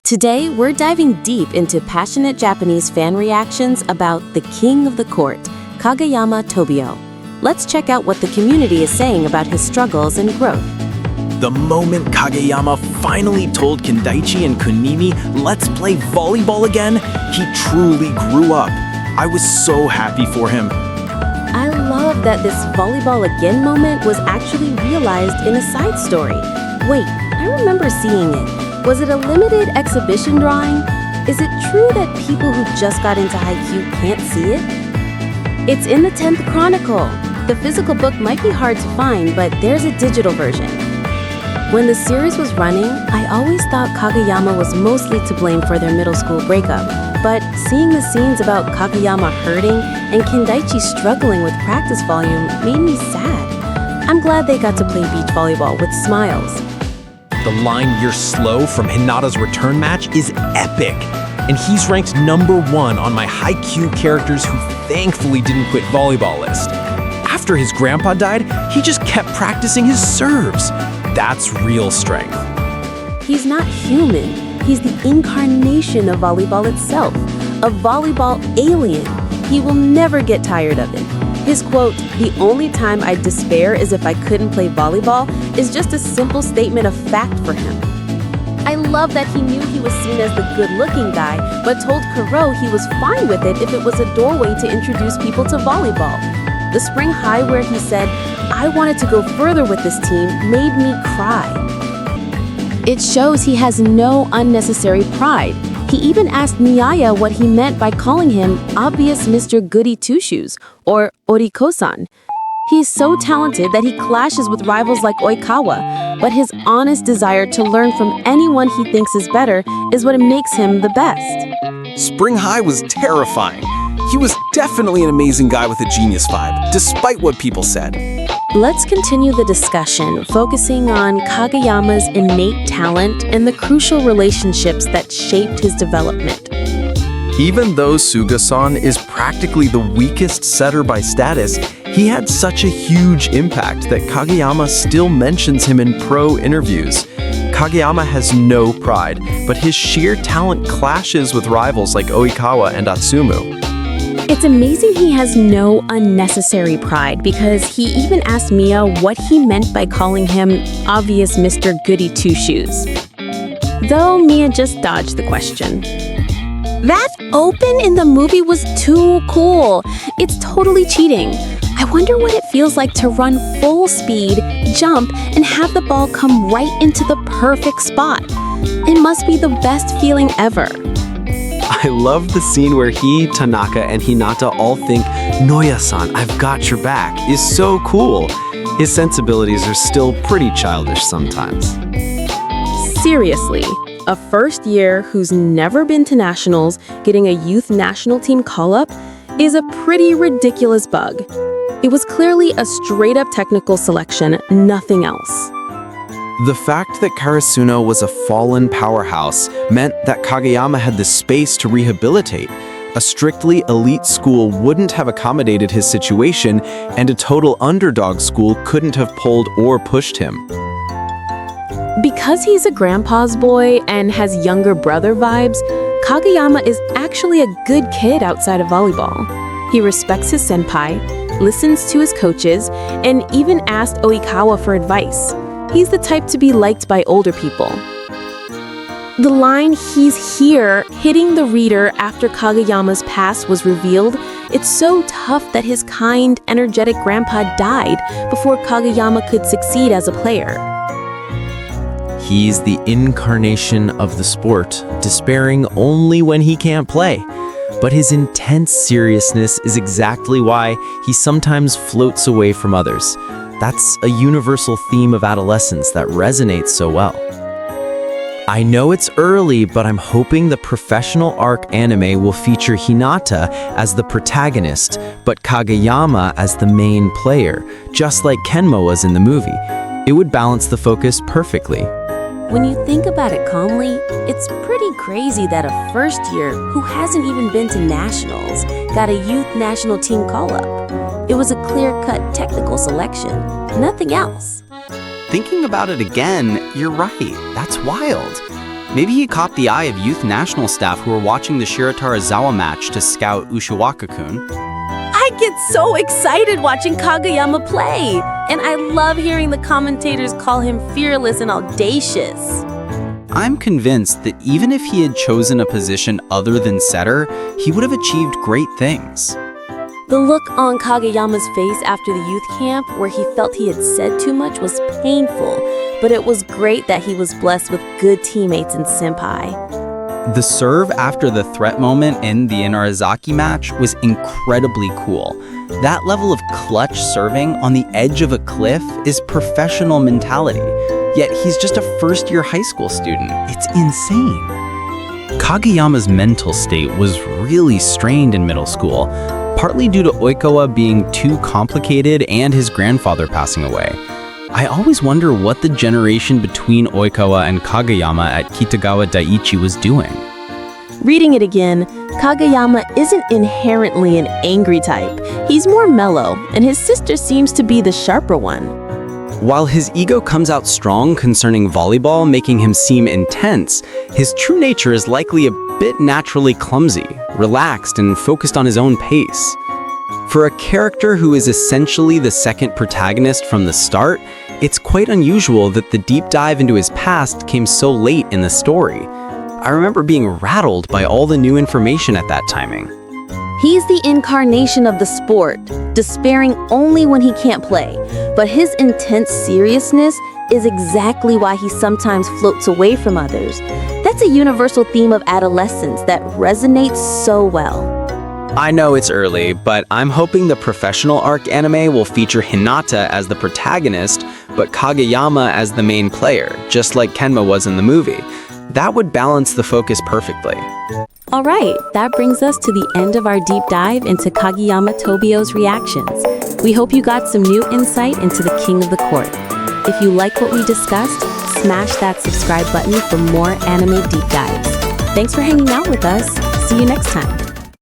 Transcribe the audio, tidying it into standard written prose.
Today, we're diving deep into passionate Japanese fan reactions about the king of the court, Kageyama Tobio. Let's check out what the community is saying about his struggles and growth. The moment Kageyama finally told Kendaichi and Kunimi, "Let's play volleyball again," he truly grew up. I was so happy for him. I love that this volleyball again moment was actually realized in a side story. Wait, I remember seeing it. Was it a limited exhibition drawing? Is it true that people who just got into HAIKYU can't see it? It's in the 10th Chronicle. The physical book might be hard to find, but there's a digital version. When the series was running, I always thought Kageyama was mostly to blame for their middle school breakup. But seeing the scenes about Kageyama hurting and Kendaichi struggling with practice volume made me sad. I'm glad they got to play beach volleyball with smiles. The line "You're slow" from Hinata's return match is epic. And he's ranked #1 on my HAIKYU characters who thankfully didn't quit volleyball list. After his grandpa died, he just kept practicing his serves. That's real strength. He's not human. He's the incarnation of volleyball itself, a volleyball alien. He will never get tired of it. His quote, "The only time I'd despair is if I couldn't play volleyball," is just a simple statement of fact for him. I love that he knew he was seen as the good-looking guy, but told Kuro he was fine with it if it was a doorway to introduce people to volleyball. The spring high where he said, "I wanted to go further with this team," made me cry. It shows he has no unnecessary pride. He even asked Miyaya what he meant by calling him obvious Mr. Goody Two-Shoes, or Oriko-san. He's so talented that he clashes with rivals like Oikawa, but his honest desire to learn from anyone he thinks is better is what makes him the best. Spring High was terrifying. He was definitely an amazing guy with a genius vibe, despite what people said. Let's continue the discussion, focusing on Kageyama's innate talent and the crucial relationships that shaped his development. Even though Suga-san is practically the weakest setter by status, he had such a huge impact that Kageyama still mentions him in pro interviews. Kageyama has no pride, but his sheer talent clashes with rivals like Oikawa and Atsumu. It's amazing he has no unnecessary pride because he even asked Mia what he meant by calling him obvious Mr. Goody Two-Shoes. Though Mia just dodged the question. That open in the movie was too cool. It's totally cheating. I wonder what it feels like to run full speed, jump, and have the ball come right into the perfect spot. It must be the best feeling ever. I love the scene where he, Tanaka, and Hinata all think, "Noya-san, I've got your back," is so cool. His sensibilities are still pretty childish sometimes. Seriously, a first year who's never been to nationals getting a youth national team call-up is a pretty ridiculous bug. It was clearly a straight-up technical selection, nothing else. The fact that Karasuno was a fallen powerhouse meant that Kageyama had the space to rehabilitate. A strictly elite school wouldn't have accommodated his situation, and a total underdog school couldn't have pulled or pushed him. Because he's a grandpa's boy and has younger brother vibes, Kageyama is actually a good kid outside of volleyball. He respects his senpai, listens to his coaches, and even asked Oikawa for advice. He's the type to be liked by older people. The line "he's here" hitting the reader after Kageyama's past was revealed, it's so tough that his kind, energetic grandpa died before Kageyama could succeed as a player. He's the incarnation of the sport, despairing only when he can't play. But his intense seriousness is exactly why he sometimes floats away from others. That's a universal theme of adolescence that resonates so well. I know it's early, but I'm hoping the professional arc anime will feature Hinata as the protagonist, but Kageyama as the main player, just like Kenmo was in the movie. It would balance the focus perfectly. When you think about it calmly, it's pretty crazy that a first year who hasn't even been to nationals got a youth national team call-up. It was a clear-cut technical selection, nothing else. Thinking about it again, you're right. That's wild. Maybe he caught the eye of youth national staff who were watching the Shiratarazawa match to scout Ushiwaka-kun. I get so excited watching Kageyama play, and I love hearing the commentators call him fearless and audacious. I'm convinced that even if he had chosen a position other than setter, he would have achieved great things. The look on Kageyama's face after the youth camp, where he felt he had said too much, was painful, but it was great that he was blessed with good teammates and senpai. The serve after the threat moment in the Inarizaki match was incredibly cool. That level of clutch serving on the edge of a cliff is professional mentality, yet he's just a first-year high school student. It's insane. Kageyama's mental state was really strained in middle school, partly due to Oikawa being too complicated and his grandfather passing away. I always wonder what the generation between Oikawa and Kageyama at Kitagawa Daiichi was doing. Reading it again, Kageyama isn't inherently an angry type. He's more mellow, and his sister seems to be the sharper one. While his ego comes out strong concerning volleyball, making him seem intense, his true nature is likely a bit naturally clumsy, relaxed, and focused on his own pace. For a character who is essentially the second protagonist from the start, it's quite unusual that the deep dive into his past came so late in the story. I remember being rattled by all the new information at that timing. He's the incarnation of the sport, despairing only when he can't play. But his intense seriousness is exactly why he sometimes floats away from others. That's a universal theme of adolescence that resonates so well. I know it's early, but I'm hoping the professional arc anime will feature Hinata as the protagonist, but Kageyama as the main player, just like Kenma was in the movie. That would balance the focus perfectly. All right, that brings us to the end of our deep dive into Kageyama Tobio's reactions. We hope you got some new insight into the king of the court. If you like what we discussed, smash that subscribe button for more anime deep dives. Thanks for hanging out with us. See you next time.